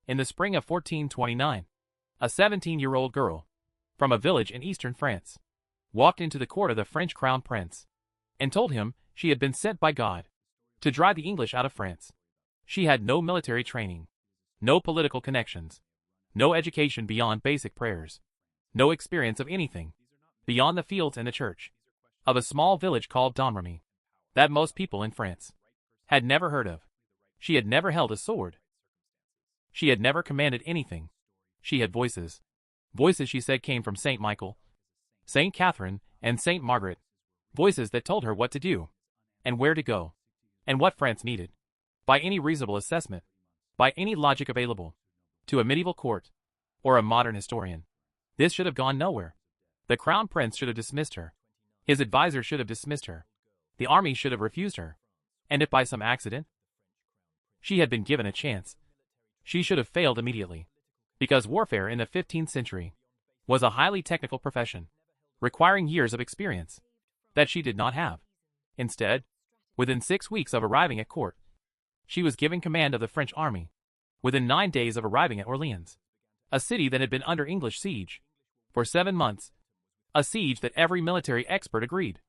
In the spring of 1429, a 17-year-old girl, from a village in eastern France, walked into the court of the French crown prince, and told him she had been sent by God to drive the English out of France. She had no military training, no political connections, no education beyond basic prayers, no experience of anything beyond the fields and the church of a small village called Domrémy, that most people in France had never heard of. She had never held a sword. She had never commanded anything. She had voices. Voices, she said, came from Saint Michael, Saint Catherine, and Saint Margaret. Voices that told her what to do, and where to go, and what France needed, by any reasonable assessment, by any logic available, to a medieval court, or a modern historian. This should have gone nowhere. The crown prince should have dismissed her. His advisors should have dismissed her. The army should have refused her. And if by some accident she had been given a chance, she should have failed immediately. Because warfare in the 15th century was a highly technical profession, requiring years of experience that she did not have. Instead, within 6 weeks of arriving at court, she was given command of the French army. Within 9 days of arriving at Orléans, a city that had been under English siege for 7 months, a siege that every military expert agreed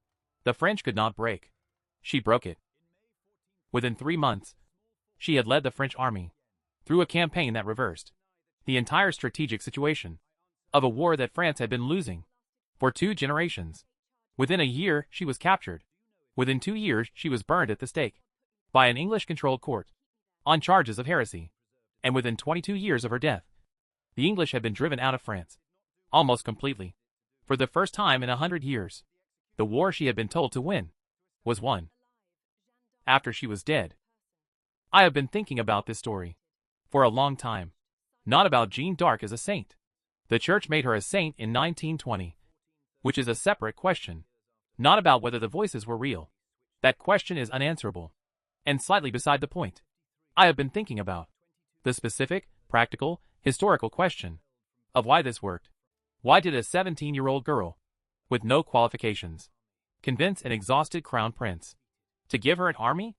the French could not break. She broke it. Within 3 months, she had led the French army through a campaign that reversed the entire strategic situation of a war that France had been losing for 2 generations. Within a year, she was captured. Within 2 years, she was burned at the stake by an English-controlled court on charges of heresy. And within 22 years of her death, the English had been driven out of France almost completely. For the first time in 100 years, the war she had been told to win was won. After she was dead, I have been thinking about this story for a long time. Not about Jeanne d'Arc as a saint. The church made her a saint in 1920, which is a separate question. Not about whether the voices were real. That question is unanswerable and slightly beside the point. I have been thinking about the specific, practical, historical question of why this worked. Why did a 17-year-old girl with no qualifications convince an exhausted crown prince to give her an army?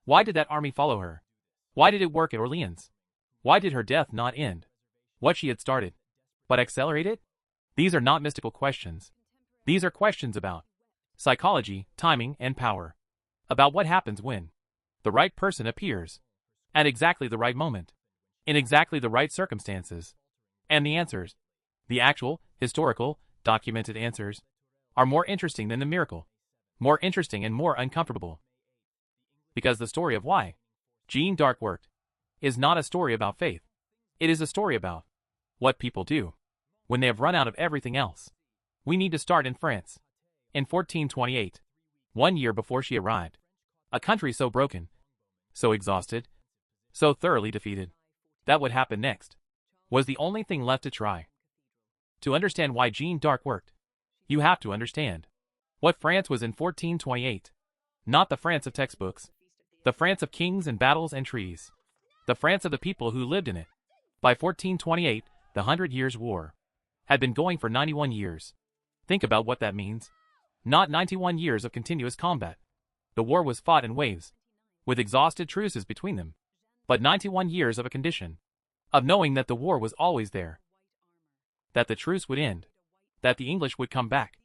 Why did that army follow her? Why did it work at Orléans? Why did her death not end what she had started, but accelerate it? These are not mystical questions. These are questions about psychology, timing, and power. About what happens when the right person appears at exactly the right moment, in exactly the right circumstances. And the answers, the actual, historical, documented answers, are more interesting than the miracle. More interesting and more uncomfortable. Because the story of why Jeanne d'Arc worked is not a story about faith. It is a story about what people do when they have run out of everything else. We need to start in France. In 1428, 1 year before she arrived, a country so broken, so exhausted, so thoroughly defeated, that what happened next was the only thing left to try. To understand why Jeanne d'Arc worked, you have to understand what France was in 1428. Not the France of textbooks, the France of kings and battles and treaties, the France of the people who lived in it. By 1428, the 100 Years' War had been going for 91 years. Think about what that means. Not 91 years of continuous combat. The war was fought in waves, with exhausted truces between them. But 91 years of a condition, of knowing that the war was always there, that the truce would end, that the English would come back,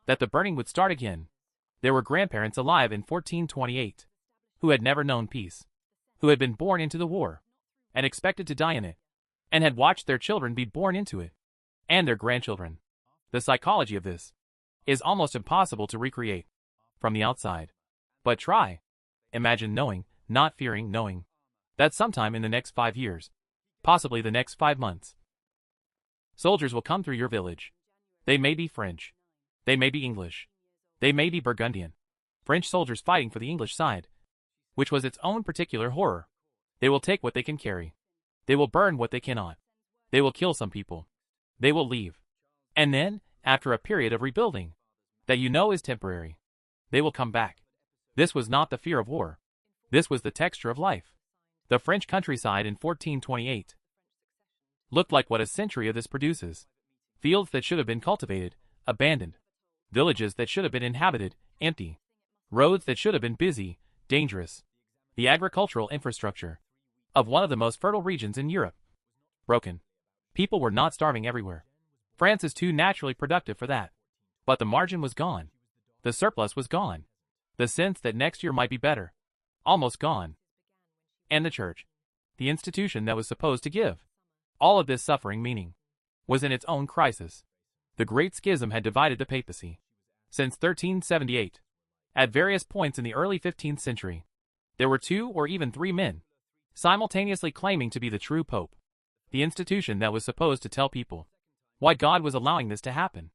that the burning would start again. There were grandparents alive in 1428 who had never known peace, who had been born into the war and expected to die in it, and had watched their children be born into it, and their grandchildren. The psychology of this is almost impossible to recreate from the outside. But try. Imagine knowing, not fearing knowing, that sometime in the next 5 years, possibly the next 5 months, soldiers will come through your village. They may be French. They may be English. They may be Burgundian. French soldiers fighting for the English side, which was its own particular horror. They will take what they can carry. They will burn what they cannot. They will kill some people. They will leave. And then, after a period of rebuilding, that you know is temporary, they will come back. This was not the fear of war. This was the texture of life. The French countryside in 1428 looked like what a century of this produces. Fields that should have been cultivated, abandoned. Villages that should have been inhabited, empty. Roads that should have been busy, dangerous. The agricultural infrastructure of one of the most fertile regions in Europe. Broken. People were not starving everywhere. France is too naturally productive for that. But the margin was gone. The surplus was gone. The sense that next year might be better. Almost gone. And the church, the institution that was supposed to give all of this suffering meaning, was in its own crisis. The Great Schism had divided the papacy. Since 1378, at various points in the early 15th century, there were 2 or even 3 men simultaneously claiming to be the true pope. The institution that was supposed to tell people why God was allowing this to happen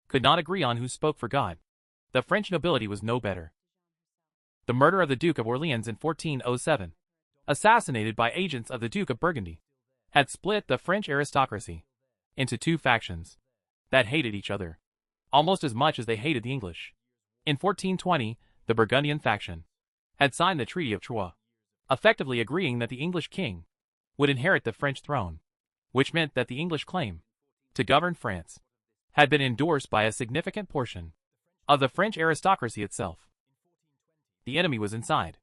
could not agree on who spoke for God. The French nobility was no better. The murder of the Duke of Orléans in 1407, assassinated by agents of the Duke of Burgundy, had split the French aristocracy into 2 factions that hated each other almost as much as they hated the English. In 1420, the Burgundian faction had signed the Treaty of Troyes, effectively agreeing that the English king would inherit the French throne, which meant that the English claim to govern France had been endorsed by a significant portion of the French aristocracy itself. The enemy was inside.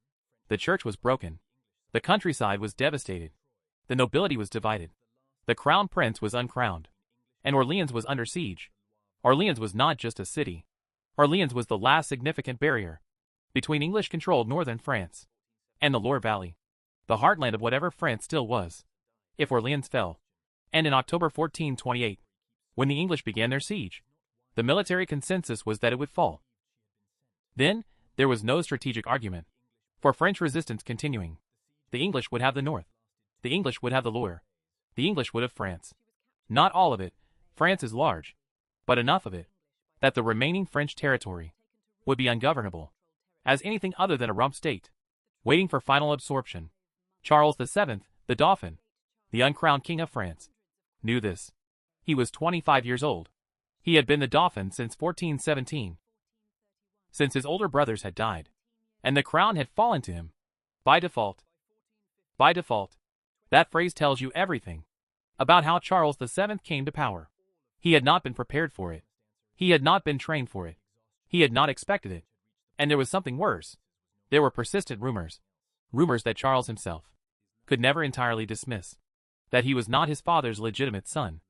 The church was broken. The countryside was devastated. The nobility was divided. The crown prince was uncrowned. And Orléans was under siege. Orléans was not just a city. Orléans was the last significant barrier between English-controlled northern France and the Loire Valley, the heartland of whatever France still was. If Orléans fell, and in October 1428, when the English began their siege, the military consensus was that it would fall. Then, there was no strategic argument for French resistance continuing. The English would have the north. The English would have the Loire. The English would have France. Not all of it. France is large, but enough of it that the remaining French territory would be ungovernable as anything other than a rump state, waiting for final absorption. Charles VII, the Dauphin, the uncrowned king of France, knew this. He was 25 years old. He had been the Dauphin since 1417, since his older brothers had died, and the crown had fallen to him by default. By default. That phrase tells you everything about how Charles VII came to power. He had not been prepared for it. He had not been trained for it. He had not expected it. And there was something worse. There were persistent rumors. Rumors that Charles himself could never entirely dismiss. That he was not his father's legitimate son.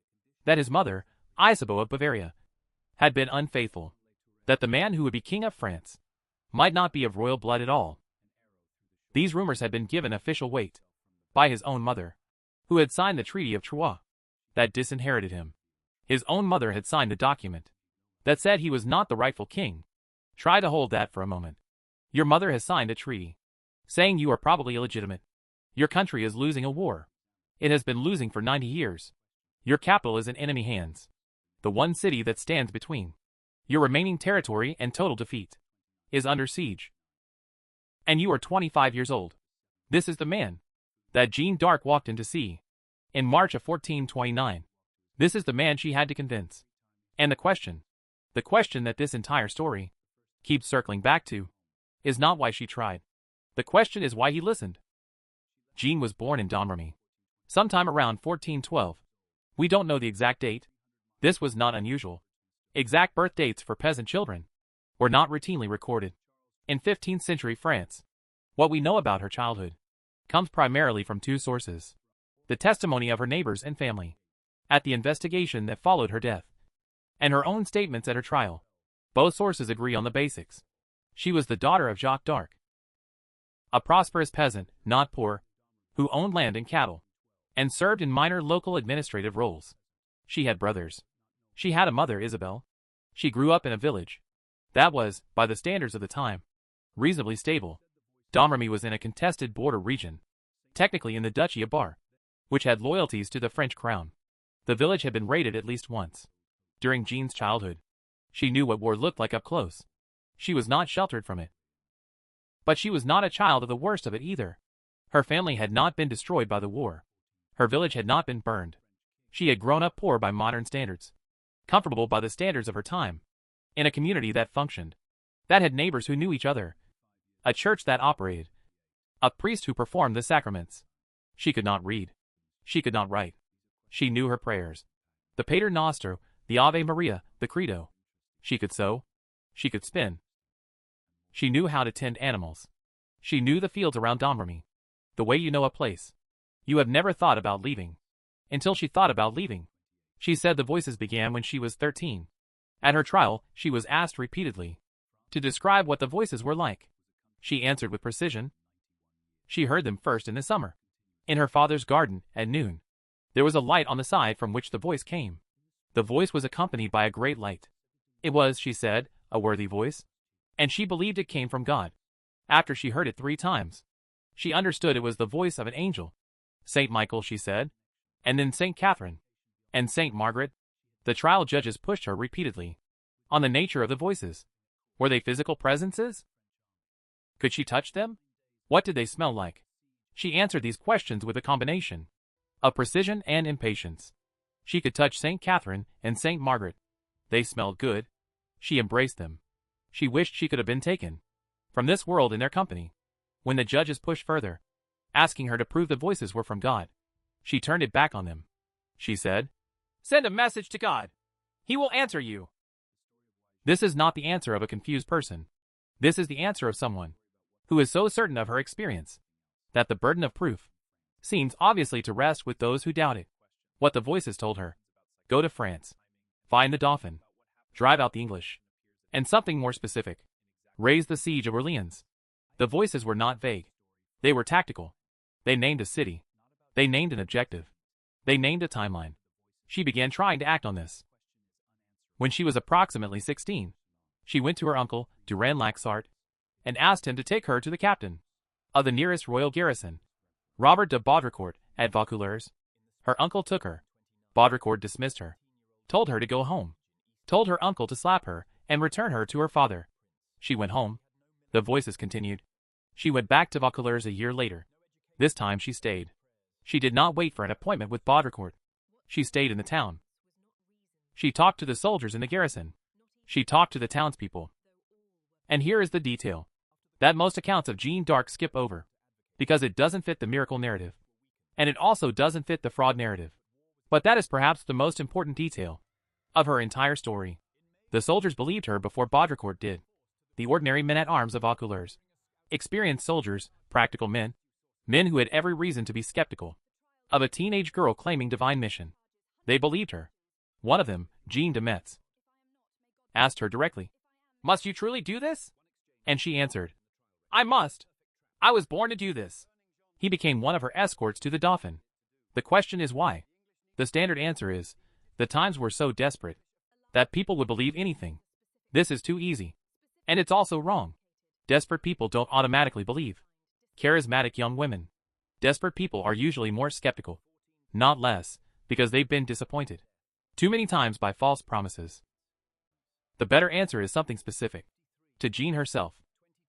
That his mother, Isabeau of Bavaria, had been unfaithful. That the man who would be king of France might not be of royal blood at all. These rumors had been given official weight by his own mother, who had signed the Treaty of Troyes that disinherited him. His own mother had signed a document that said he was not the rightful king. Try to hold that for a moment. Your mother has signed a treaty saying you are probably illegitimate. Your country is losing a war. It has been losing for 90 years. Your capital is in enemy hands. The one city that stands between your remaining territory and total defeat is under siege. And you are 25 years old. This is the man that Jeanne d'Arc walked in to see in March of 1429. This is the man she had to convince. And the question that this entire story keeps circling back to, is not why she tried. The question is why he listened. Jeanne was born in Domrémy, sometime around 1412. We don't know the exact date. This was not unusual. Exact birth dates for peasant children were not routinely recorded. In 15th century France, what we know about her childhood comes primarily from 2 sources. The testimony of her neighbors and family at the investigation that followed her death, and her own statements at her trial. Both sources agree on the basics. She was the daughter of Jacques d'Arc, a prosperous peasant, not poor, who owned land and cattle, and served in minor local administrative roles. She had brothers. She had a mother, Isabel. She grew up in a village that was, by the standards of the time, reasonably stable. Domrémy was in a contested border region, technically in the Duchy of Bar, which had loyalties to the French crown. The village had been raided at least once. During Jeanne's childhood, she knew what war looked like up close. She was not sheltered from it. But she was not a child of the worst of it either. Her family had not been destroyed by the war. Her village had not been burned. She had grown up poor by modern standards, comfortable by the standards of her time, in a community that functioned, that had neighbors who knew each other, a church that operated, a priest who performed the sacraments. She could not read. She could not write. She knew her prayers, the Pater Noster, the Ave Maria, the Credo. She could sew. She could spin. She knew how to tend animals. She knew the fields around Domrémy, the way you know a place. You have never thought about leaving. Until she thought about leaving. She said the voices began when she was 13. At her trial, she was asked repeatedly to describe what the voices were like. She answered with precision. She heard them first in the summer. In her father's garden, at noon. There was a light on the side from which the voice came. The voice was accompanied by a great light. It was, she said, a worthy voice. And she believed it came from God. After she heard it 3 times, she understood it was the voice of an angel. Saint Michael, she said. And then Saint Catherine. And Saint Margaret. The trial judges pushed her repeatedly on the nature of the voices. Were they physical presences? Could she touch them? What did they smell like? She answered these questions with a combination of precision and impatience. She could touch Saint Catherine and Saint Margaret. They smelled good. She embraced them. She wished she could have been taken from this world in their company. When the judges pushed further, asking her to prove the voices were from God, she turned it back on them. She said, "Send a message to God. He will answer you." This is not the answer of a confused person. This is the answer of someone who is so certain of her experience that the burden of proof seems obviously to rest with those who doubt it. What the voices told her: go to France, find the Dauphin, drive out the English, and something more specific: raise the siege of Orléans. The voices were not vague. They were tactical. They named a city. They named an objective. They named a timeline. She began trying to act on this. When she was approximately 16, she went to her uncle, Durand Laxart, and asked him to take her to the captain of the nearest royal garrison, Robert de Baudricourt, at Vaucouleurs. Her uncle took her. Baudricourt dismissed her, told her to go home, told her uncle to slap her, and return her to her father. She went home. The voices continued. She went back to Vaucouleurs a year later. This time she stayed. She did not wait for an appointment with Baudricourt. She stayed in the town. She talked to the soldiers in the garrison. She talked to the townspeople. And here is the detail that most accounts of Jeanne d'Arc skip over, because it doesn't fit the miracle narrative. And it also doesn't fit the fraud narrative. But that is perhaps the most important detail of her entire story. The soldiers believed her before Baudricourt did. The ordinary men-at-arms of Vaucouleurs. Experienced soldiers, practical men. Men who had every reason to be skeptical of a teenage girl claiming divine mission. They believed her. One of them, Jean de Metz, asked her directly, "Must you truly do this?" And she answered, "I must. I was born to do this." He became one of her escorts to the Dauphin. The question is why? The standard answer is, the times were so desperate that people would believe anything. This is too easy. And it's also wrong. Desperate people don't automatically believe. Charismatic young women. Desperate people are usually more skeptical, not less, because they've been disappointed too many times by false promises. The better answer is something specific to Jean herself.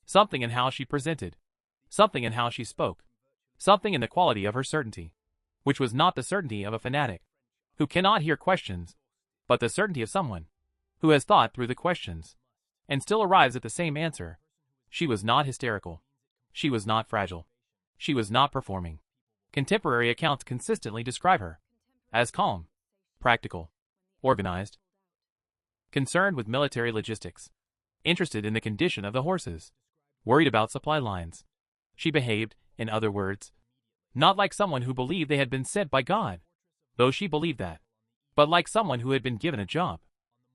Something in how she presented. Something in how she spoke. Something in the quality of her certainty, which was not the certainty of a fanatic who cannot hear questions, but the certainty of someone who has thought through the questions and still arrives at the same answer. She was not hysterical. She was not fragile. She was not performing. Contemporary accounts consistently describe her as calm, practical, organized, concerned with military logistics, interested in the condition of the horses, worried about supply lines. She behaved, in other words, not like someone who believed they had been sent by God, though she believed that, but like someone who had been given a job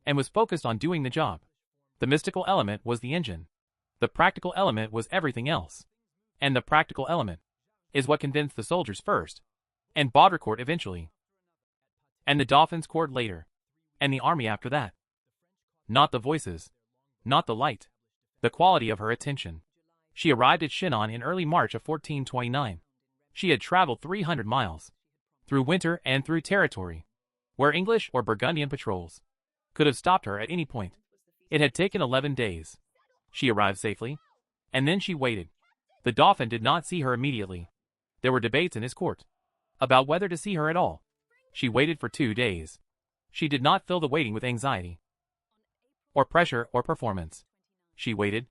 and was focused on doing the job. The mystical element was the engine. The practical element was everything else. And the practical element is what convinced the soldiers first, and Baudricourt eventually, and the Dauphin's court later, and the army after that. Not the voices, not the light, the quality of her attention. She arrived at Chinon in early March of 1429. She had traveled 300 miles, through winter and through territory, where English or Burgundian patrols could have stopped her at any point. It had taken 11 days. She arrived safely, and then she waited. The Dauphin did not see her immediately. There were debates in his court about whether to see her at all. She waited for 2 days. She did not fill the waiting with anxiety, or pressure, or performance. She waited.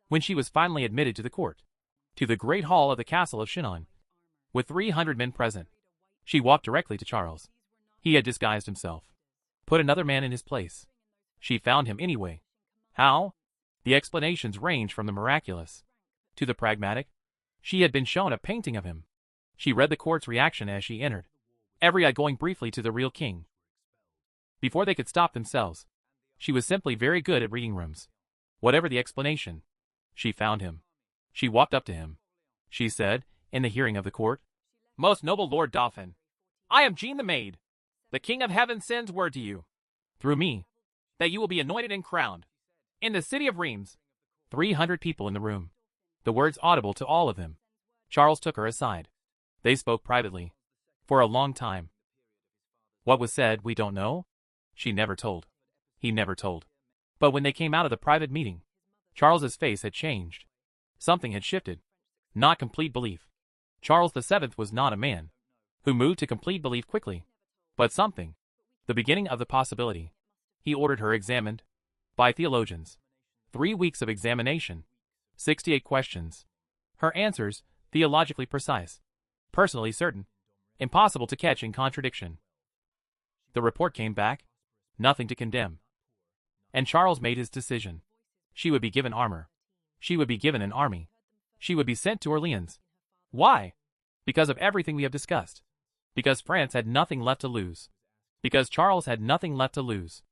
When she was finally admitted to the court, to the great hall of the castle of Chinon, with 300 men present, she walked directly to Charles. He had disguised himself, put another man in his place. She found him anyway. How? The explanations range from the miraculous to the pragmatic. She had been shown a painting of him. She read the court's reaction as she entered, every eye going briefly to the real king. Before they could stop themselves, she was simply very good at reading rooms. Whatever the explanation, she found him. She walked up to him. She said, in the hearing of the court, "Most noble Lord Dauphin, I am Jean the Maid. The King of Heaven sends word to you, through me, that you will be anointed and crowned in the city of Reims." 300 people in the room. The words audible to all of them. Charles took her aside. They spoke privately. For a long time. What was said, we don't know. She never told. He never told. But when they came out of the private meeting, Charles's face had changed. Something had shifted. Not complete belief. Charles VII was not a man who moved to complete belief quickly. But something. The beginning of the possibility. He ordered her examined by theologians. 3 weeks of examination. 68 questions. Her answers, theologically precise. Personally certain. Impossible to catch in contradiction. The report came back. Nothing to condemn. And Charles made his decision. She would be given armor. She would be given an army. She would be sent to Orléans. Why? Because of everything we have discussed. Because France had nothing left to lose. Because Charles had nothing left to lose.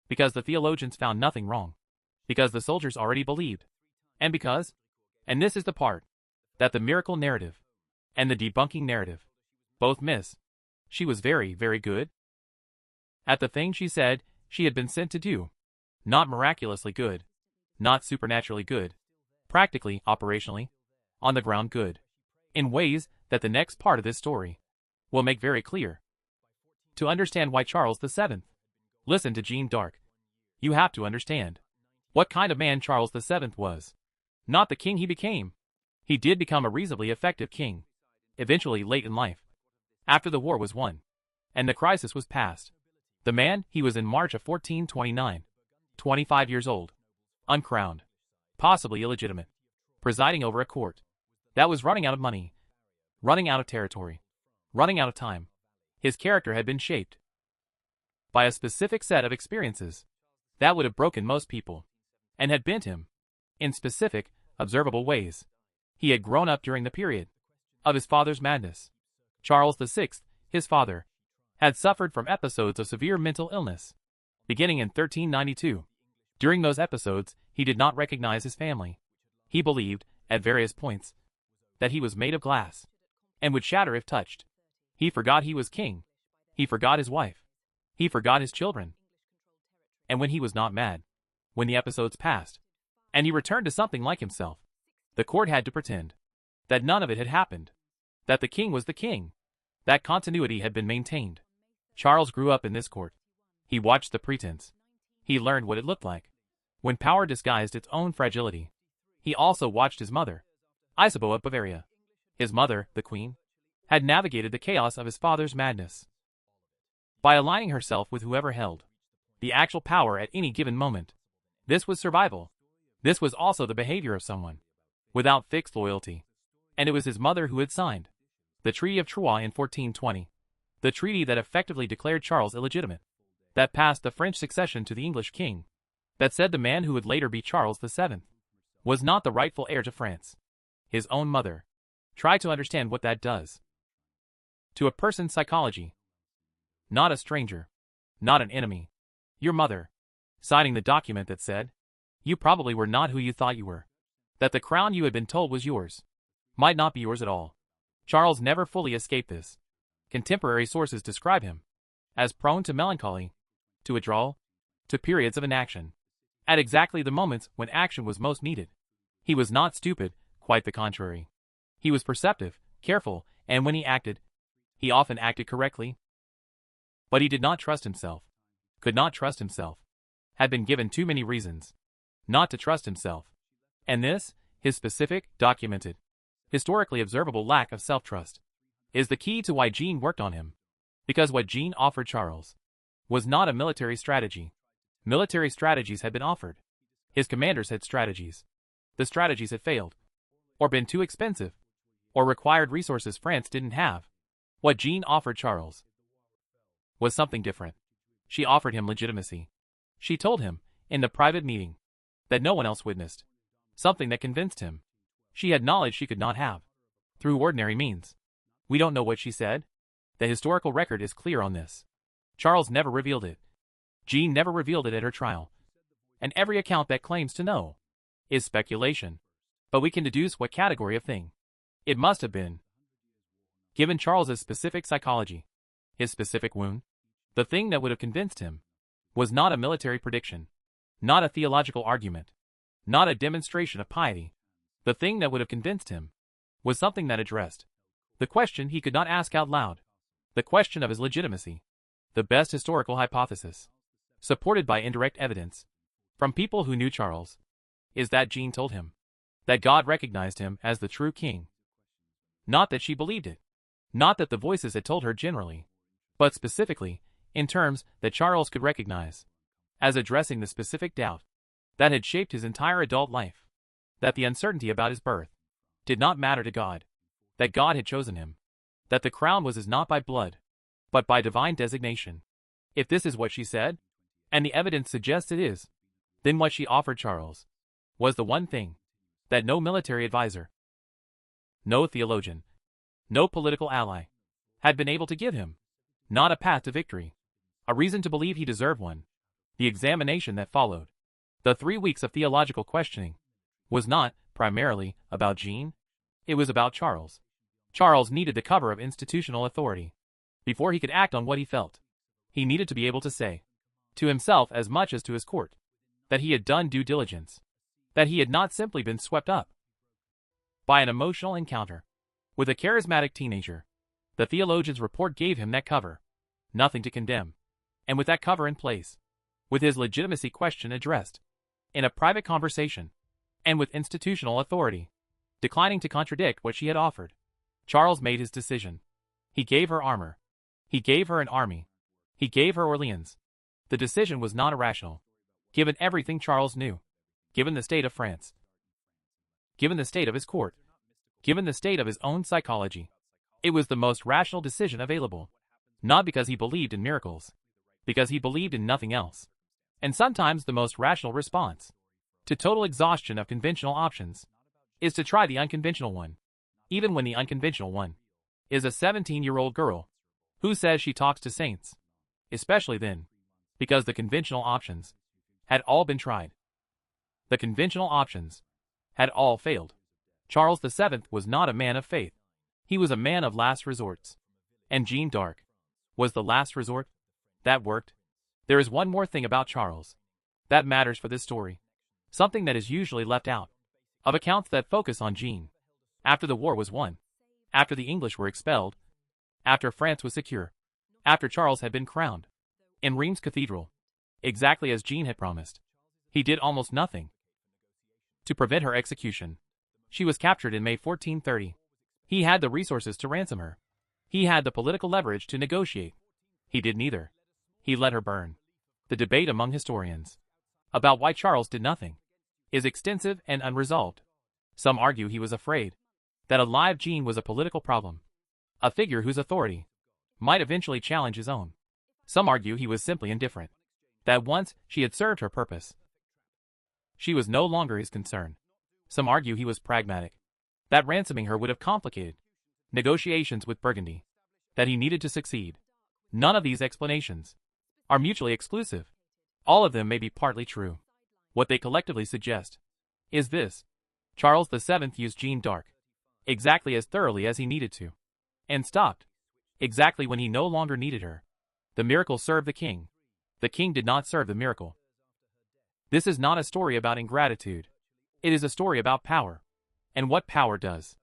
Because the theologians found nothing wrong. Because the soldiers already believed. And because, and this is the part, that the miracle narrative and the debunking narrative both miss. She was very, very good at the thing she said she had been sent to do. Not miraculously good. Not supernaturally good. Practically, operationally, on the ground good. In ways that the next part of this story will make very clear. To understand why Charles VII listened to Jeanne d'Arc, you have to understand what kind of man Charles VII was. Not the king he became. He did become a reasonably effective king. Eventually late in life. After the war was won. And the crisis was past. The man he was in March of 1429. 25 years old. Uncrowned. Possibly illegitimate. Presiding over a court that was running out of money. Running out of territory. Running out of time. His character had been shaped by a specific set of experiences that would have broken most people, and had bent him in specific, observable ways. He had grown up during the period of his father's madness. Charles VI, his father, had suffered from episodes of severe mental illness, beginning in 1392. During those episodes, he did not recognize his family. He believed, at various points, that he was made of glass, and would shatter if touched. He forgot he was king. He forgot his wife. He forgot his children. And when he was not mad, when the episodes passed, and he returned to something like himself, the court had to pretend that none of it had happened, that the king was the king, that continuity had been maintained. Charles grew up in this court. He watched the pretense. He learned what it looked like when power disguised its own fragility. He also watched his mother, Isabeau of Bavaria. His mother, the queen, had navigated the chaos of his father's madness by aligning herself with whoever held the actual power at any given moment. This was survival. This was also the behavior of someone without fixed loyalty. And it was his mother who had signed the Treaty of Troyes in 1420, the treaty that effectively declared Charles illegitimate, that passed the French succession to the English king, that said the man who would later be Charles VII was not the rightful heir to France. His own mother. Try to understand what that does to a person's psychology. Not a stranger. Not an enemy. Your mother. Signing the document that said, you probably were not who you thought you were. That the crown you had been told was yours might not be yours at all. Charles never fully escaped this. Contemporary sources describe him as prone to melancholy, to withdrawal, to periods of inaction. At exactly the moments when action was most needed. He was not stupid, quite the contrary. He was perceptive, careful, and when he acted, he often acted correctly. But he did not trust himself. Could not trust himself. Had been given too many reasons not to trust himself. And this, his specific, documented, historically observable lack of self-trust, is the key to why Jeanne worked on him. Because what Jeanne offered Charles was not a military strategy. Military strategies had been offered. His commanders had strategies. The strategies had failed, or been too expensive, or required resources France didn't have. What Jeanne offered Charles was something different. She offered him legitimacy. She told him, in the private meeting, that no one else witnessed. Something that convinced him. She had knowledge she could not have through ordinary means. We don't know what she said. The historical record is clear on this. Charles never revealed it. Jean never revealed it at her trial. And every account that claims to know is speculation. But we can deduce what category of thing it must have been. Given Charles's specific psychology, his specific wound, the thing that would have convinced him was not a military prediction, not a theological argument, not a demonstration of piety. The thing that would have convinced him was something that addressed the question he could not ask out loud, the question of his legitimacy. The best historical hypothesis, supported by indirect evidence from people who knew Charles, is that Jean told him that God recognized him as the true king. Not that she believed it, not that the voices had told her generally, but specifically in terms that Charles could recognize as addressing the specific doubt that had shaped his entire adult life, that the uncertainty about his birth did not matter to God, that God had chosen him, that the crown was his not by blood, but by divine designation. If this is what she said, and the evidence suggests it is, then what she offered Charles was the one thing that no military advisor, no theologian, no political ally had been able to give him. Not a path to victory, a reason to believe he deserved one. The examination that followed, the 3 weeks of theological questioning, was not primarily about Jean. It was about Charles. Charles needed the cover of institutional authority before he could act on what he felt. He needed to be able to say, to himself as much as to his court, that he had done due diligence, that he had not simply been swept up by an emotional encounter with a charismatic teenager. The theologian's report gave him that cover, nothing to condemn, and with that cover in place, with his legitimacy question addressed in a private conversation, and with institutional authority declining to contradict what she had offered, Charles made his decision. He gave her armor. He gave her an army. He gave her Orléans. The decision was not irrational, given everything Charles knew, given the state of France, given the state of his court, given the state of his own psychology. It was the most rational decision available, not because he believed in miracles, because he believed in nothing else. And sometimes the most rational response to total exhaustion of conventional options is to try the unconventional one, even when the unconventional one is a 17-year-old girl who says she talks to saints, especially then, because the conventional options had all been tried. The conventional options had all failed. Charles VII was not a man of faith. He was a man of last resorts. And Jeanne d'Arc was the last resort. That worked. There is one more thing about Charles that matters for this story, something that is usually left out of accounts that focus on Jeanne. After the war was won, after the English were expelled, after France was secure, after Charles had been crowned in Rheims Cathedral, exactly as Jeanne had promised, he did almost nothing to prevent her execution. She was captured in May 1430. He had the resources to ransom her. He had the political leverage to negotiate. He did neither. He let her burn. The debate among historians about why Charles did nothing is extensive and unresolved. Some argue he was afraid that a live Jeanne was a political problem, a figure whose authority might eventually challenge his own. Some argue he was simply indifferent, that once she had served her purpose, she was no longer his concern. Some argue he was pragmatic, that ransoming her would have complicated negotiations with Burgundy, that he needed to succeed. None of these explanations are mutually exclusive. All of them may be partly true. What they collectively suggest is this: Charles VII used Jeanne d'Arc exactly as thoroughly as he needed to, and stopped exactly when he no longer needed her. The miracle served the king. The king did not serve the miracle. This is not a story about ingratitude. It is a story about power, and what power does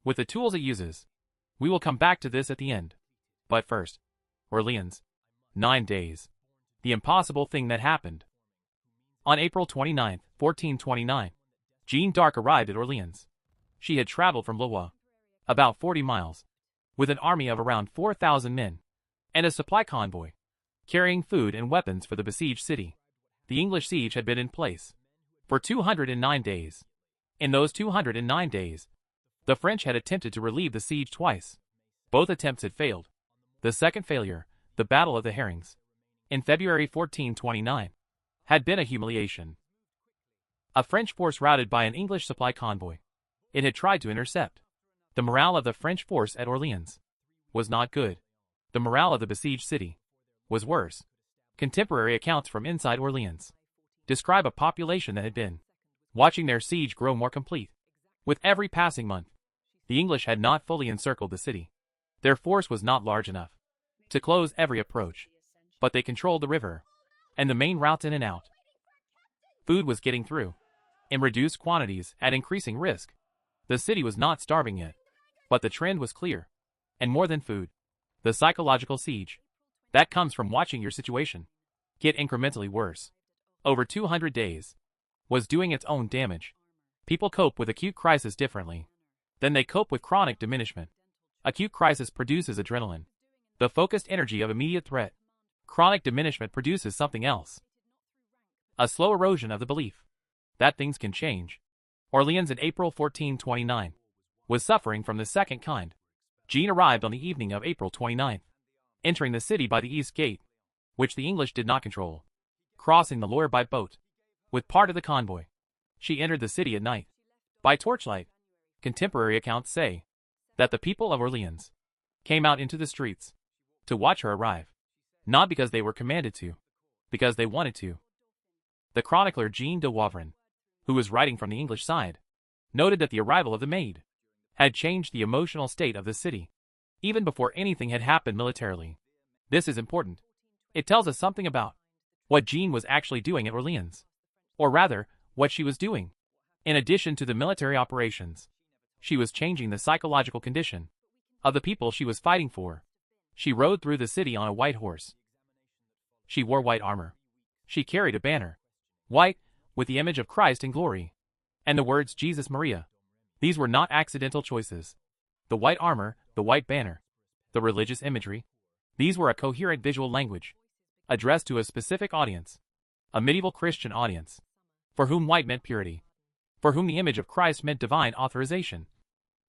with the tools it uses. We will come back to this at the end. But first, Orléans. 9 days. The impossible thing that happened. On April 29, 1429, Jeanne d'Arc arrived at Orléans. She had traveled from Rouen, about 40 miles, with an army of around 4,000 men, and a supply convoy, carrying food and weapons for the besieged city. The English siege had been in place for 209 days. In those 209 days, the French had attempted to relieve the siege twice. Both attempts had failed. The second failure, the Battle of the Herrings, in February 1429, had been a humiliation. A French force routed by an English supply convoy. It had tried to intercept the morale of the French force at Orléans. was not good. The morale of the besieged city was worse. Contemporary accounts from inside Orléans describe a population that had been watching their siege grow more complete. With every passing month, the English had not fully encircled the city. Their force was not large enough to close every approach, but they controlled the river and the main routes in and out. Food was getting through, in reduced quantities at increasing risk. The city was not starving yet, but the trend was clear. And more than food, the psychological siege that comes from watching your situation get incrementally worse over 200 days was doing its own damage. People cope with acute crisis differently than they cope with chronic diminishment. Acute crisis produces adrenaline, the focused energy of immediate threat. Chronic diminishment produces something else. A slow erosion of the belief that things can change. Orléans in April 1429 was suffering from the second kind. Jean arrived on the evening of April 29, entering the city by the east gate, which the English did not control, crossing the Loire by boat. With part of the convoy, she entered the city at night, by torchlight. Contemporary accounts say that the people of Orléans came out into the streets to watch her arrive, not because they were commanded to, because they wanted to. The chronicler Jean de Wavrin, who was writing from the English side, noted that the arrival of the maid had changed the emotional state of the city, even before anything had happened militarily. This is important. It tells us something about what Jean was actually doing at Orléans, or rather, what she was doing. In addition to the military operations, she was changing the psychological condition of the people she was fighting for. She rode through the city on a white horse. She wore white armor. She carried a banner, white, with the image of Christ in glory, and the words Jesus Maria. These were not accidental choices. The white armor, the white banner, the religious imagery, these were a coherent visual language, addressed to a specific audience, a medieval Christian audience, for whom white meant purity, for whom the image of Christ meant divine authorization,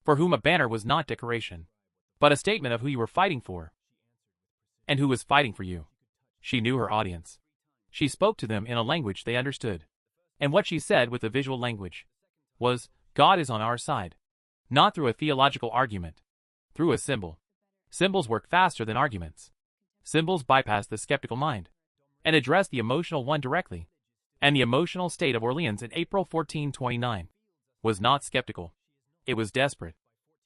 for whom a banner was not decoration, but a statement of who you were fighting for, and who was fighting for you. She knew her audience. She spoke to them in a language they understood. And what she said with the visual language was, God is on our side. Not through a theological argument, through a symbol. Symbols work faster than arguments. Symbols bypass the skeptical mind and address the emotional one directly. And the emotional state of Orléans in April 1429 was not skeptical. It was desperate.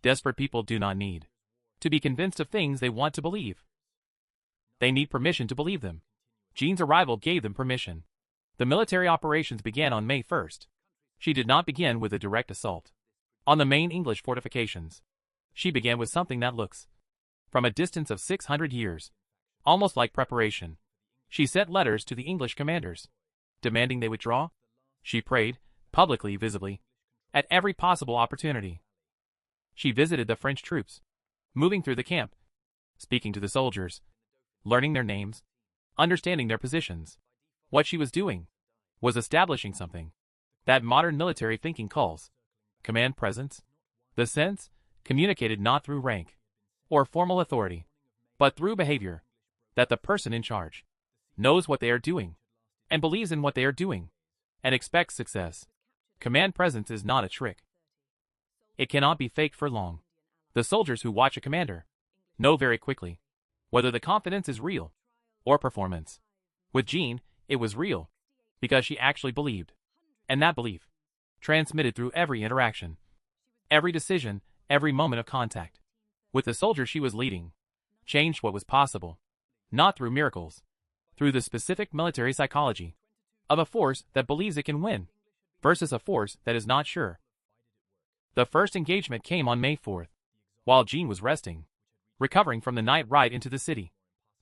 Desperate people do not need to be convinced of things they want to believe. They need permission to believe them. Jean's arrival gave them permission. The military operations began on May 1st. She did not begin with a direct assault on the main English fortifications. She began with something that looks, from a distance of 600 years, almost like preparation. She sent letters to the English commanders, demanding they withdraw. She prayed, publicly, visibly, at every possible opportunity. She visited the French troops, moving through the camp, speaking to the soldiers, learning their names, understanding their positions. What she was doing was establishing something that modern military thinking calls command presence. The sense, communicated not through rank or formal authority, but through behavior, that the person in charge knows what they are doing and believes in what they are doing and expects success. Command presence is not a trick. It cannot be faked for long. The soldiers who watch a commander know very quickly whether the confidence is real or performance. With Jean, it was real, because she actually believed. And that belief transmitted through every interaction, every decision, every moment of contact with the soldiers she was leading, changed what was possible, not through miracles, through the specific military psychology of a force that believes it can win, versus a force that is not sure. The first engagement came on May 4th, while Jean was resting, recovering from the night ride into the city.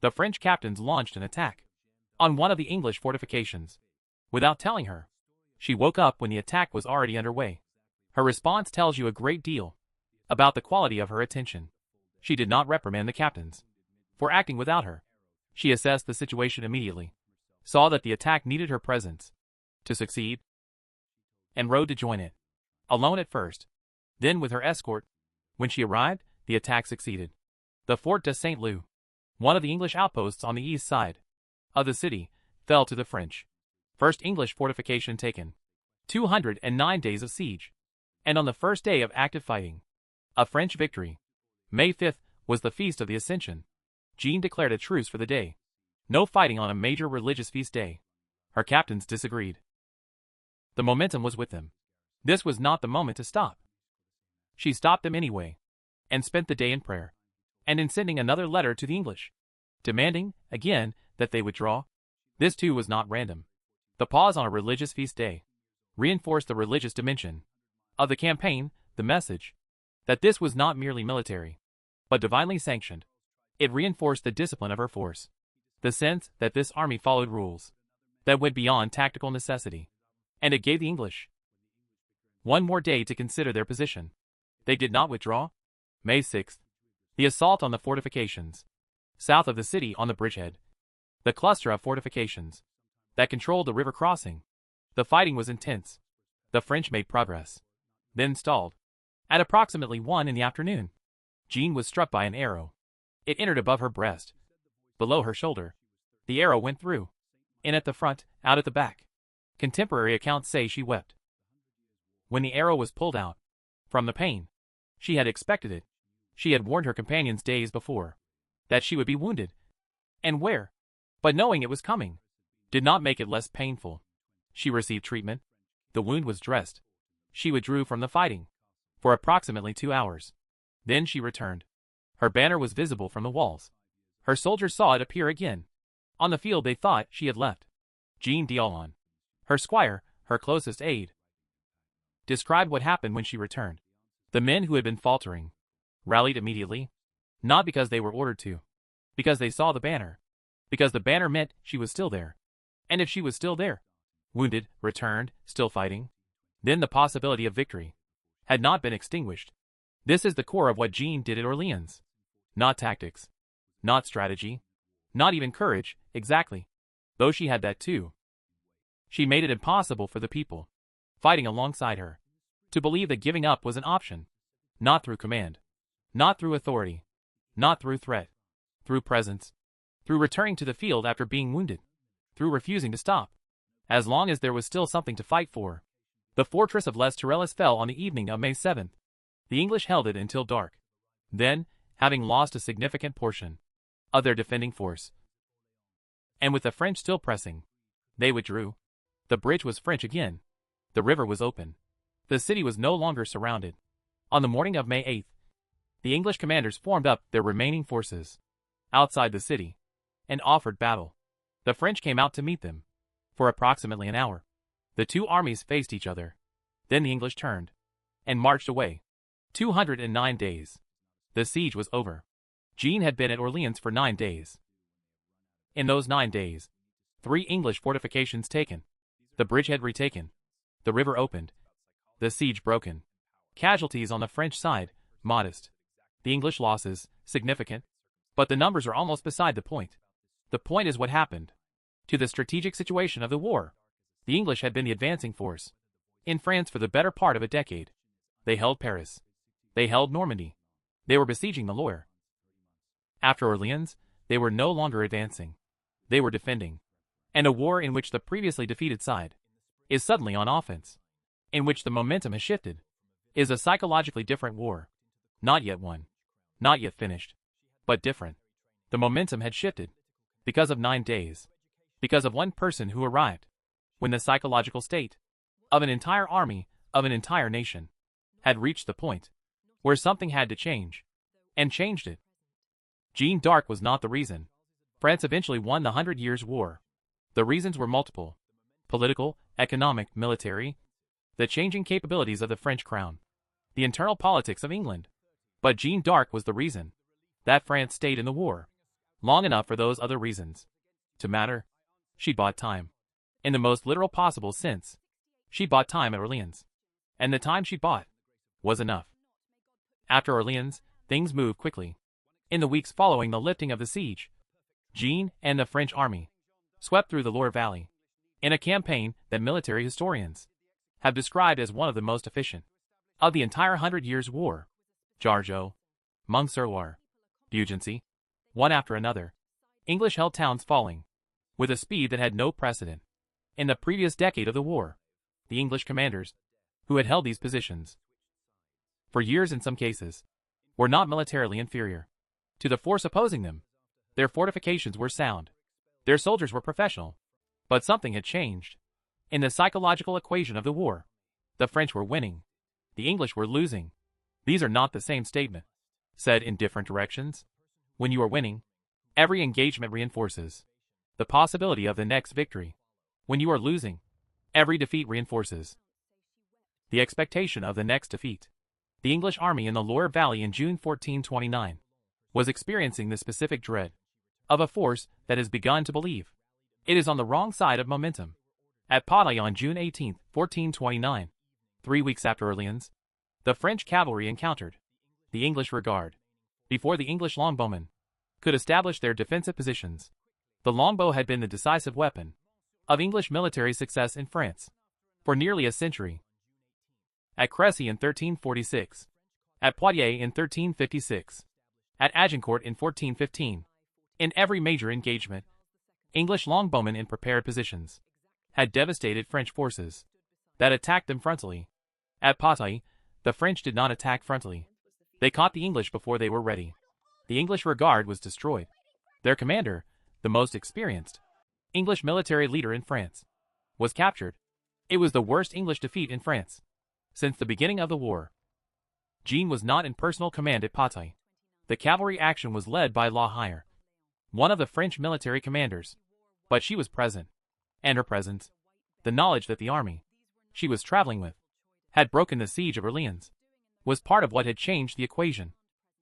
The French captains launched an attack on one of the English fortifications. Without telling her, she woke up when the attack was already underway. Her response tells you a great deal about the quality of her attention. She did not reprimand the captains for acting without her. She assessed the situation immediately, saw that the attack needed her presence to succeed, and rode to join it, alone at first, then with her escort. When she arrived, the attack succeeded. The Fort de Saint-Lô, one of the English outposts on the east side of the city, fell to the French. First English fortification taken. 209 days of siege. And on the first day of active fighting, a French victory. May 5th was the Feast of the Ascension. Jean declared a truce for the day. No fighting on a major religious feast day. Her captains disagreed. The momentum was with them. This was not the moment to stop. She stopped them anyway, and spent the day in prayer, and in sending another letter to the English, demanding, again, that they withdraw. This too was not random. The pause on a religious feast day reinforced the religious dimension of the campaign, the message that this was not merely military, but divinely sanctioned. It reinforced the discipline of her force, the sense that this army followed rules that went beyond tactical necessity, and it gave the English one more day to consider their position. They did not withdraw. May 6th. The assault on the fortifications south of the city on the bridgehead. The cluster of fortifications that controlled the river crossing. The fighting was intense. The French made progress, then stalled. At approximately 1 in the afternoon, Jean was struck by an arrow. It entered above her breast, below her shoulder. The arrow went through, in at the front, out at the back. Contemporary accounts say she wept. When the arrow was pulled out, from the pain, she had expected it. She had warned her companions days before that she would be wounded, and where, but knowing it was coming did not make it less painful. She received treatment. The wound was dressed. She withdrew from the fighting for approximately 2 hours. Then she returned. Her banner was visible from the walls. Her soldiers saw it appear again. On the field they thought she had left. Jean d'Aulon, her squire, her closest aide, described what happened when she returned. The men who had been faltering rallied immediately, not because they were ordered to, because they saw the banner, because the banner meant she was still there. And if she was still there, wounded, returned, still fighting, then the possibility of victory had not been extinguished. This is the core of what Jean did at Orléans. Not tactics, not strategy, not even courage, exactly, though she had that too. She made it impossible for the people fighting alongside her to believe that giving up was an option. Not through command, not through authority, not through threat, through presence, through returning to the field after being wounded, through refusing to stop, as long as there was still something to fight for. The fortress of Les Tourelles fell on the evening of May 7th. The English held it until dark. Then, having lost a significant portion of their defending force, and with the French still pressing, they withdrew. The bridge was French again. The river was open. The city was no longer surrounded. On the morning of May 8th, the English commanders formed up their remaining forces outside the city and offered battle. The French came out to meet them. For approximately an hour, the two armies faced each other. Then the English turned and marched away. 209 days. The siege was over. Jean had been at Orléans for 9 days. In those 9 days, 3 English fortifications taken, the bridgehead retaken, the river opened, the siege broken. Casualties on the French side, modest. The English losses, significant. But the numbers are almost beside the point. The point is what happened to the strategic situation of the war. The English had been the advancing force in France for the better part of a decade. They held Paris. They held Normandy. They were besieging the Loire. After Orléans, they were no longer advancing. They were defending. And a war in which the previously defeated side is suddenly on offense, in which the momentum has shifted, is a psychologically different war. Not yet won. Not yet finished. But different. The momentum had shifted because of 9 days. Because of one person who arrived when the psychological state of an entire army, of an entire nation, had reached the point where something had to change, and changed it. Jeanne d'Arc was not the reason. France eventually won the 100 Years' War. The reasons were multiple: political, economic, military, the changing capabilities of the French crown, the internal politics of England. But Jeanne d'Arc was the reason that France stayed in the war long enough for those other reasons to matter. She bought time. In the most literal possible sense, she bought time at Orléans. And the time she bought was enough. After Orléans, things moved quickly. In the weeks following the lifting of the siege, Jeanne and the French army swept through the Loire Valley in a campaign that military historians have described as one of the most efficient of the entire 100 Years' War. Jargeau, Mont-sur-Loire, Beaugency, one after another. English held towns falling with a speed that had no precedent. In the previous decade of the war, the English commanders, who had held these positions for years in some cases, were not militarily inferior. To the force opposing them, their fortifications were sound. Their soldiers were professional. But something had changed. In the psychological equation of the war, the French were winning. The English were losing. These are not the same statement, said in different directions. When you are winning, every engagement reinforces the possibility of the next victory. When you are losing, every defeat reinforces the expectation of the next defeat. The English army in the Loire Valley in June 1429 was experiencing the specific dread of a force that has begun to believe it is on the wrong side of momentum. At Patay on June 18, 1429, 3 weeks after Orléans, the French cavalry encountered the English rearguard. Before the English longbowmen could establish their defensive positions, the longbow had been the decisive weapon of English military success in France for nearly a century. At Crécy in 1346, at Poitiers in 1356, at Agincourt in 1415, in every major engagement, English longbowmen in prepared positions had devastated French forces that attacked them frontally. At Patay, the French did not attack frontally. They caught the English before they were ready. The English rearguard was destroyed. Their commander, the most experienced English military leader in France, was captured. It was the worst English defeat in France since the beginning of the war. Joan was not in personal command at Patay. The cavalry action was led by La Hire, one of the French military commanders. But she was present, and her presence, the knowledge that the army she was traveling with had broken the siege of Orléans, was part of what had changed the equation.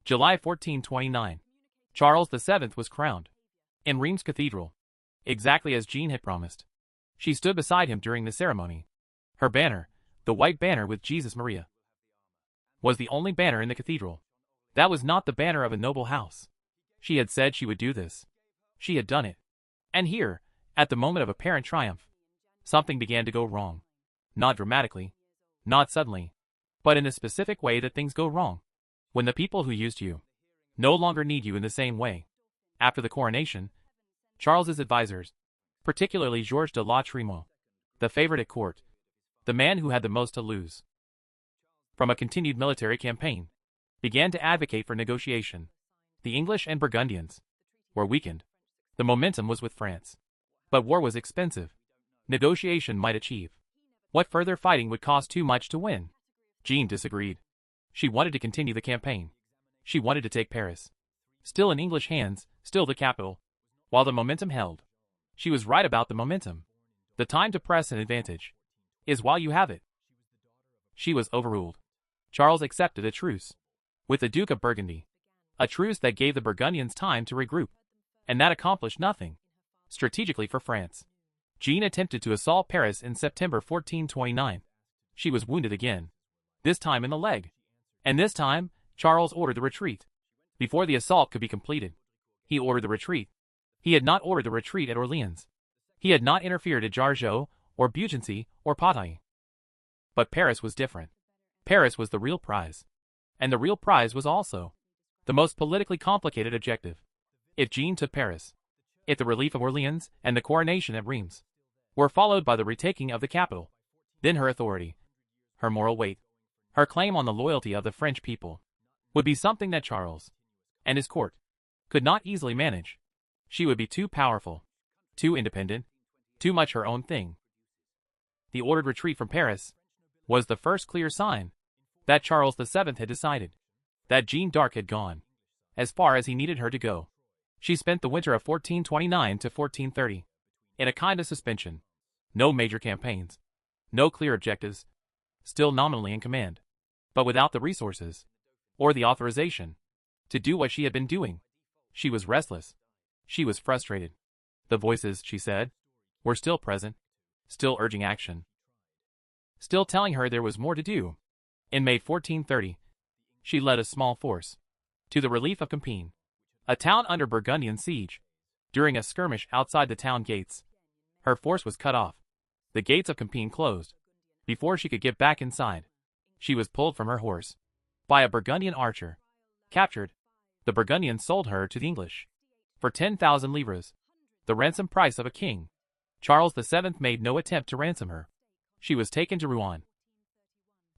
July 1429. Charles VII was crowned in Reims Cathedral, exactly as Joan had promised. She stood beside him during the ceremony. Her banner, the white banner with Jesus Maria, was the only banner in the cathedral. That was not the banner of a noble house. She had said she would do this. She had done it. And here, at the moment of apparent triumph, something began to go wrong. Not dramatically, not suddenly, but in a specific way that things go wrong. When the people who used you no longer need you in the same way. After the coronation, Charles's advisors, particularly Georges de la Trémouille, the favorite at court, the man who had the most to lose from a continued military campaign, began to advocate for negotiation. The English and Burgundians were weakened. The momentum was with France. But war was expensive. Negotiation might achieve what further fighting would cost too much to win. Joan disagreed. She wanted to continue the campaign. She wanted to take Paris, still in English hands, still the capital, while the momentum held. She was right about the momentum. The time to press an advantage is while you have it. She was overruled. Charles accepted a truce with the Duke of Burgundy, a truce that gave the Burgundians time to regroup, and that accomplished nothing strategically for France. Joan attempted to assault Paris in September 1429. She was wounded again, this time in the leg. And this time, Charles ordered the retreat. Before the assault could be completed, he ordered the retreat. He had not ordered the retreat at Orléans. He had not interfered at Jargeau, or Beaugency, or Patay. But Paris was different. Paris was the real prize. And the real prize was also the most politically complicated objective. If Joan took Paris, if the relief of Orléans and the coronation at Reims were followed by the retaking of the capital, then her authority, her moral weight, her claim on the loyalty of the French people, would be something that Charles and his court could not easily manage. She would be too powerful, too independent, too much her own thing. The ordered retreat from Paris was the first clear sign that Charles VII had decided that Joan d'Arc had gone as far as he needed her to go. She spent the winter of 1429 to 1430 in a kind of suspension. No major campaigns, no clear objectives, still nominally in command, but without the resources or the authorization to do what she had been doing. She was restless. She was frustrated. The voices, she said, were still present, still urging action, still telling her there was more to do. In May 1430, she led a small force to the relief of Compiègne, a town under Burgundian siege. During a skirmish outside the town gates, her force was cut off. The gates of Compiègne closed. Before she could get back inside, she was pulled from her horse by a Burgundian archer. Captured, the Burgundians sold her to the English for 10,000 livres, the ransom price of a king. Charles VII made no attempt to ransom her. She was taken to Rouen,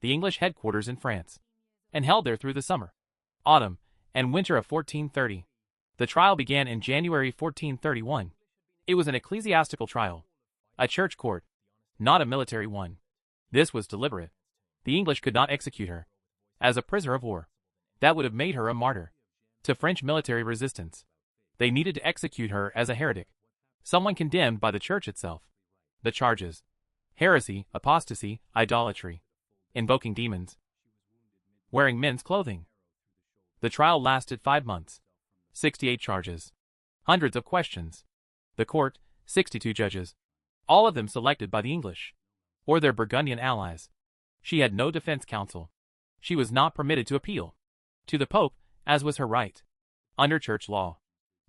the English headquarters in France, and held there through the summer, autumn, and winter of 1430. The trial began in January 1431. It was an ecclesiastical trial, a church court, not a military one. This was deliberate. The English could not execute her as a prisoner of war. That would have made her a martyr to French military resistance. They needed to execute her as a heretic, someone condemned by the church itself. The charges: heresy, apostasy, idolatry, invoking demons, wearing men's clothing. The trial lasted 5 months. 68 charges. Hundreds of questions. The court, 62 judges. All of them selected by the English or their Burgundian allies. She had no defense counsel. She was not permitted to appeal to the Pope, as was her right under church law.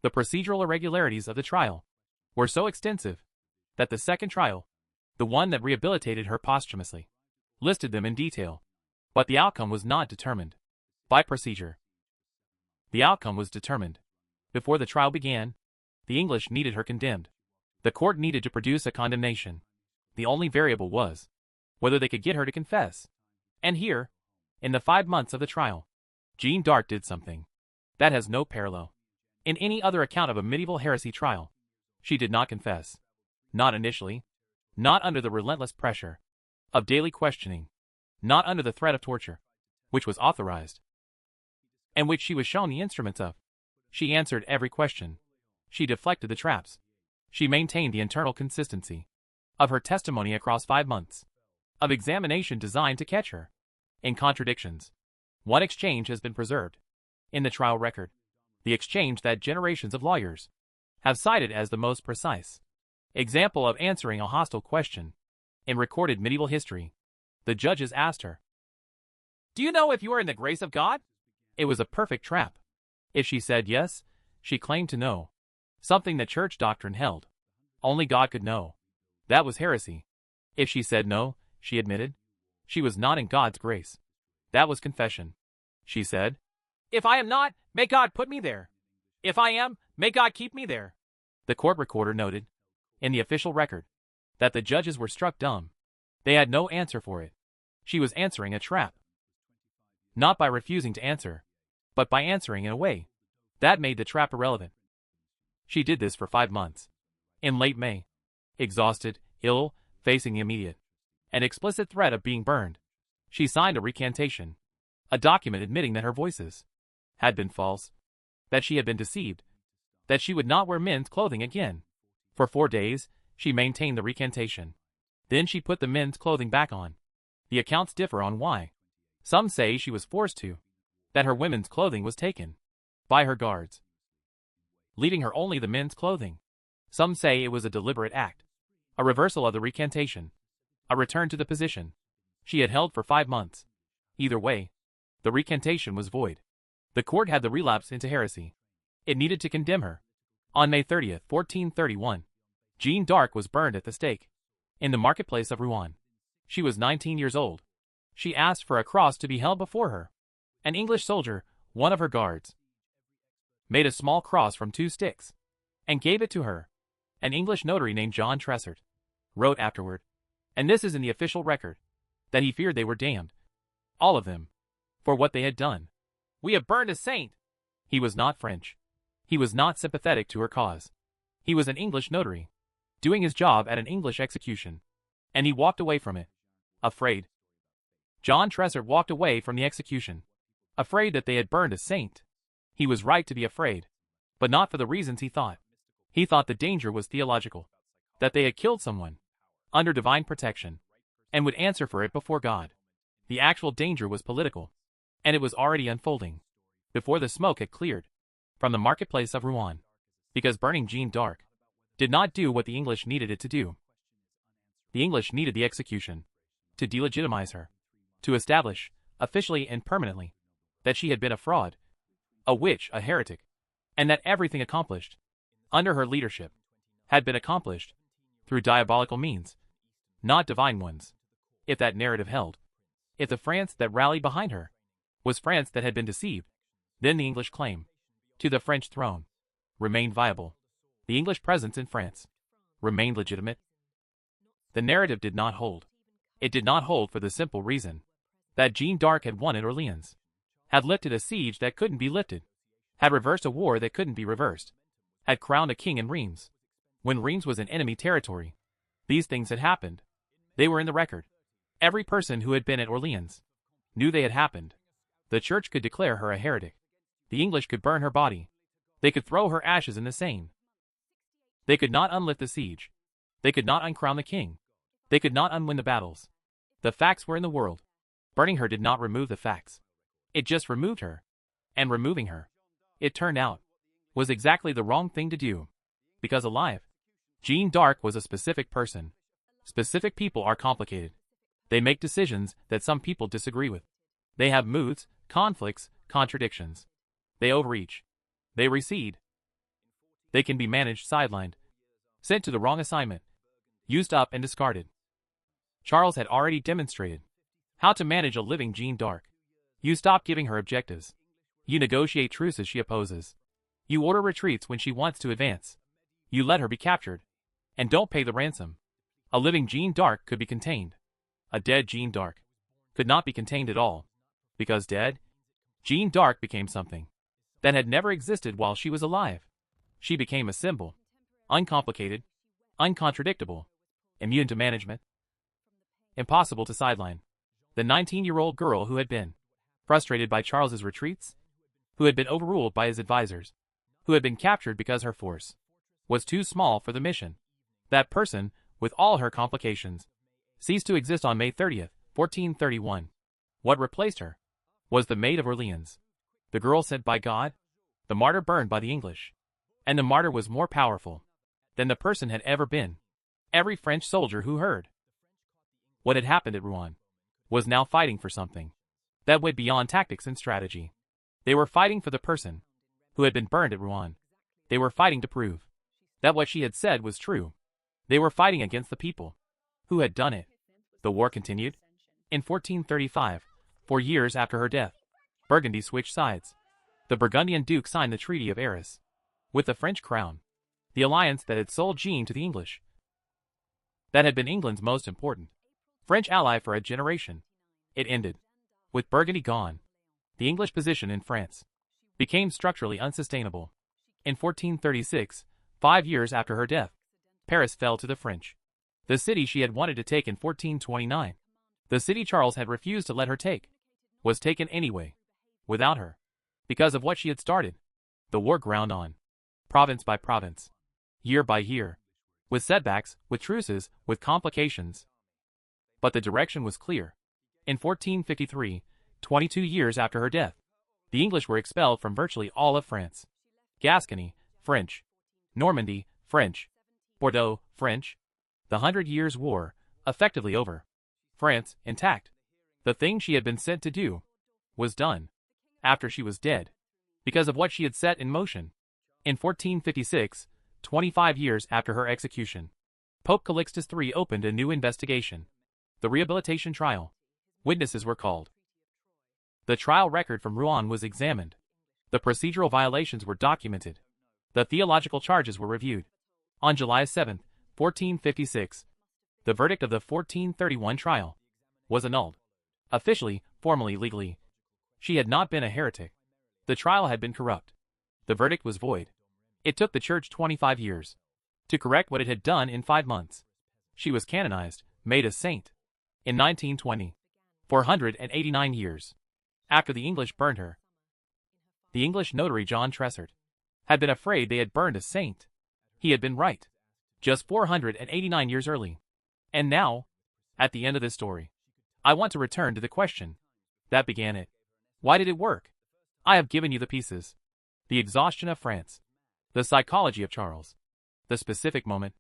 The procedural irregularities of the trial were so extensive that the second trial, the one that rehabilitated her posthumously, listed them in detail. But the outcome was not determined by procedure. The outcome was determined before the trial began. The English needed her condemned. The court needed to produce a condemnation. The only variable was whether they could get her to confess. And here, in the 5 months of the trial, Jeanne d'Arc did something that has no parallel in any other account of a medieval heresy trial. She did not confess. Not initially. Not under the relentless pressure of daily questioning. Not under the threat of torture, which was authorized, and which she was shown the instruments of. She answered every question. She deflected the traps. She maintained the internal consistency of her testimony across 5 months of examination designed to catch her in contradictions. One exchange has been preserved in the trial record, the exchange that generations of lawyers have cited as the most precise example of answering a hostile question in recorded medieval history. The judges asked her, "Do you know if you are in the grace of God?" It was a perfect trap. If she said yes, she claimed to know something that church doctrine held only God could know. That was heresy. If she said no, she admitted she was not in God's grace. That was confession. She said, "If I am not, may God put me there. If I am, may God keep me there." The court recorder noted in the official record that the judges were struck dumb. They had no answer for it. She was answering a trap. Not by refusing to answer, but by answering in a way that made the trap irrelevant. She did this for 5 months. In late May, exhausted, ill, facing the immediate and explicit threat of being burned, she signed a recantation, a document admitting that her voices had been false, that she had been deceived, that she would not wear men's clothing again. For 4 days, she maintained the recantation. Then she put the men's clothing back on. The accounts differ on why. Some say she was forced to, that her women's clothing was taken by her guards, leaving her only the men's clothing. Some say it was a deliberate act, a reversal of the recantation, a return to the position she had held for 5 months. Either way, the recantation was void. The court had the relapse into heresy. It needed to condemn her. On May 30th, 1431, Jeanne d'Arc was burned at the stake in the marketplace of Rouen. She was 19 years old. She asked for a cross to be held before her. An English soldier, one of her guards, made a small cross from 2 sticks and gave it to her. An English notary named Joan wrote afterward, and this is in the official record, that he feared they were damned, all of them, for what they had done. "We have burned a saint." He was not French. He was not sympathetic to her cause. He was an English notary, doing his job at an English execution, and he walked away from it, afraid. Joan walked away from the execution, afraid that they had burned a saint. He was right to be afraid, but not for the reasons he thought. He thought the danger was theological, that they had killed someone under divine protection and would answer for it before God. The actual danger was political, and it was already unfolding before the smoke had cleared from the marketplace of Rouen, because burning Jeanne d'Arc did not do what the English needed it to do. The English needed the execution to delegitimize her, to establish, officially and permanently, that she had been a fraud, a witch, a heretic, and that everything accomplished under her leadership had been accomplished through diabolical means, not divine ones. If that narrative held, if the France that rallied behind her was France that had been deceived, then the English claim to the French throne remained viable. The English presence in France remained legitimate. The narrative did not hold. It did not hold for the simple reason that Jeanne d'Arc had won at Orléans, had lifted a siege that couldn't be lifted. had reversed a war that couldn't be reversed, had crowned a king in Reims, when Reims was in enemy territory. These things had happened. They were in the record. Every person who had been at Orléans knew they had happened. The church could declare her a heretic. The English could burn her body. They could throw her ashes in the Seine. They could not unlift the siege. They could not uncrown the king. They could not unwin the battles. The facts were in the world. Burning her did not remove the facts. It just removed her. And removing her, it turned out, was exactly the wrong thing to do. Because alive, Jeanne d'Arc was a specific person. Specific people are complicated. They make decisions that some people disagree with. They have moods, conflicts, contradictions. They overreach. They recede. They can be managed sidelined, sent to the wrong assignment, used up and discarded. Charles had already demonstrated how to manage a living Jeanne d'Arc. You stop giving her objectives. You negotiate truces she opposes. You order retreats when she wants to advance. You let her be captured. And don't pay the ransom. A living Jeanne d'Arc could be contained. A dead Jeanne d'Arc could not be contained at all. Because dead, Jeanne d'Arc became something that had never existed while she was alive. She became a symbol. Uncomplicated, uncontradictable, immune to management, impossible to sideline. The 19-year-old girl who had been frustrated by Charles's retreats, who had been overruled by his advisors, who had been captured because her force was too small for the mission. That person, with all her complications, ceased to exist on May 30th, 1431. What replaced her was the Maid of Orleans, the girl sent by God, the martyr burned by the English. And the martyr was more powerful than the person had ever been. Every French soldier who heard what had happened at Rouen was now fighting for something that went beyond tactics and strategy. They were fighting for the person who had been burned at Rouen. They were fighting to prove that what she had said was true. They were fighting against the people who had done it. The war continued. In 1435, 4 years after her death, Burgundy switched sides. The Burgundian duke signed the Treaty of Arras with the French crown, the alliance that had sold Jeanne to the English, that had been England's most important French ally for a generation. It ended. With Burgundy gone, the English position in France became structurally unsustainable. In 1436, 5 years after her death, Paris fell to the French. The city she had wanted to take in 1429, the city Charles had refused to let her take, was taken anyway, without her. Because of what she had started, the war ground on, province by province, year by year, with setbacks, with truces, with complications. But the direction was clear. In 1453, 22 years after her death, the English were expelled from virtually all of France. Gascony, French. Normandy, French. Bordeaux, French. The 100 Years' War, effectively over. France, intact. The thing she had been sent to do was done after she was dead, because of what she had set in motion. In 1456, 25 years after her execution, Pope Calixtus III opened a new investigation. The rehabilitation trial. Witnesses were called. The trial record from Rouen was examined. The procedural violations were documented. The theological charges were reviewed. On July 7, 1456, the verdict of the 1431 trial was annulled. Officially, formally, legally, she had not been a heretic. The trial had been corrupt. The verdict was void. It took the church 25 years to correct what it had done in 5 months. She was canonized, made a saint, in 1920, 489 years after the English burned her. The English notary John Tressart had been afraid they had burned a saint. He had been right, just 489 years early. And now, at the end of this story, I want to return to the question that began it. Why did it work? I have given you the pieces. The exhaustion of France. The psychology of Charles. The specific moment.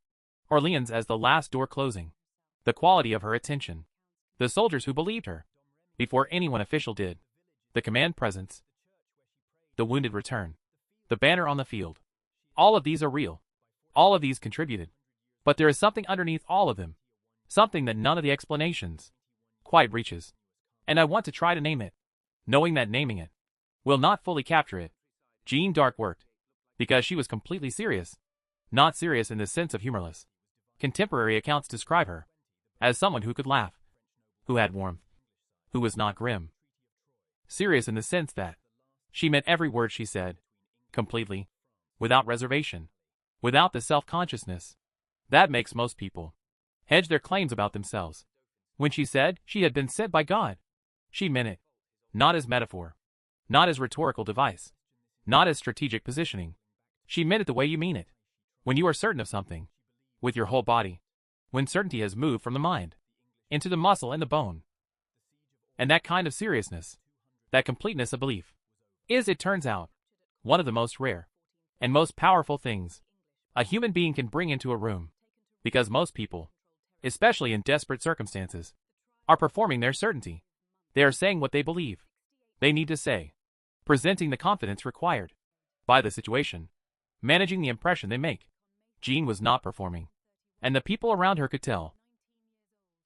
Orléans as the last door closing. The quality of her attention. The soldiers who believed her before anyone official did. The command presence. The wounded return. The banner on the field. All of these are real. All of these contributed. But there is something underneath all of them. Something that none of the explanations quite reaches. And I want to try to name it, knowing that naming it will not fully capture it. Jeanne d'Arc worked because she was completely serious. Not serious in the sense of humorless. Contemporary accounts describe her as someone who could laugh, who had warmth, who was not grim. Serious in the sense that she meant every word she said. Completely. Without reservation. Without the self-consciousness. That makes most people hedge their claims about themselves. When she said she had been sent by God, she meant it. Not as metaphor. Not as rhetorical device. Not as strategic positioning. She meant it the way you mean it. When you are certain of something. With your whole body. When certainty has moved from the mind into the muscle and the bone. And that kind of seriousness, that completeness of belief, is, it turns out, one of the most rare and most powerful things a human being can bring into a room. Because most people, especially in desperate circumstances, are performing their certainty. They are saying what they believe they need to say, presenting the confidence required by the situation, managing the impression they make. Jean was not performing, and the people around her could tell.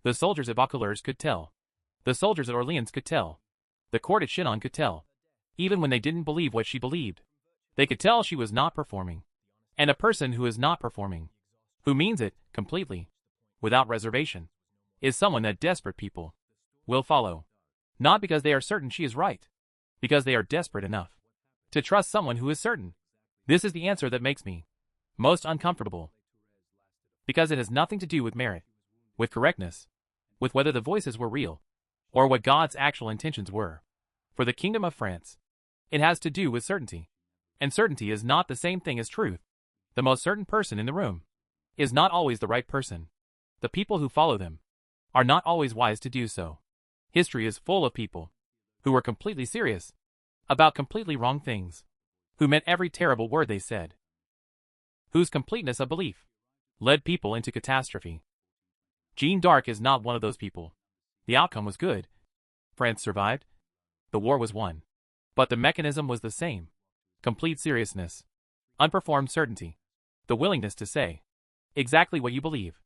The soldiers at Vaucouleurs could tell. The soldiers at Orléans could tell. The court at Chinon could tell. Even when they didn't believe what she believed, they could tell she was not performing. And a person who is not performing, who means it completely, without reservation, is someone that desperate people will follow. Not because they are certain she is right, because they are desperate enough to trust someone who is certain. This is the answer that makes me most uncomfortable. Because it has nothing to do with merit, with correctness, with whether the voices were real, or what God's actual intentions were. For the kingdom of France, it has to do with certainty. And certainty is not the same thing as truth. The most certain person in the room is not always the right person. The people who follow them are not always wise to do so. History is full of people who were completely serious about completely wrong things, who meant every terrible word they said, whose completeness of belief led people into catastrophe. Jeanne d'Arc is not one of those people. The outcome was good. France survived. The war was won. But the mechanism was the same. Complete seriousness. Unperformed certainty. The willingness to say exactly what you believe,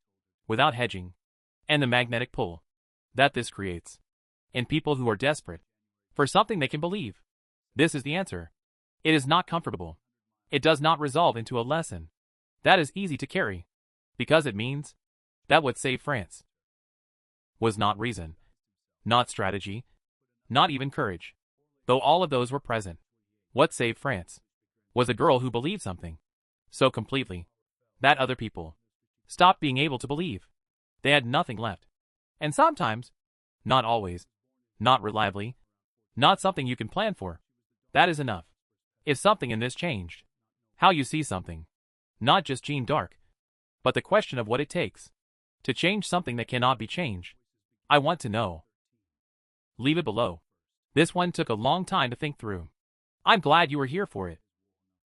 without hedging. And the magnetic pull that this creates in people who are desperate for something they can believe. This is the answer. It is not comfortable. It does not resolve into a lesson that is easy to carry, because it means that what saved France was not reason, not strategy, not even courage. Though all of those were present, what saved France was a girl who believed something so completely that other people stopped being able to believe. They had nothing left. And sometimes, not always, not reliably, not something you can plan for. That is enough. If something in this changed how you see something, not just Jeanne d'Arc, but the question of what it takes to change something that cannot be changed, I want to know. Leave it below. This one took a long time to think through. I'm glad you were here for it.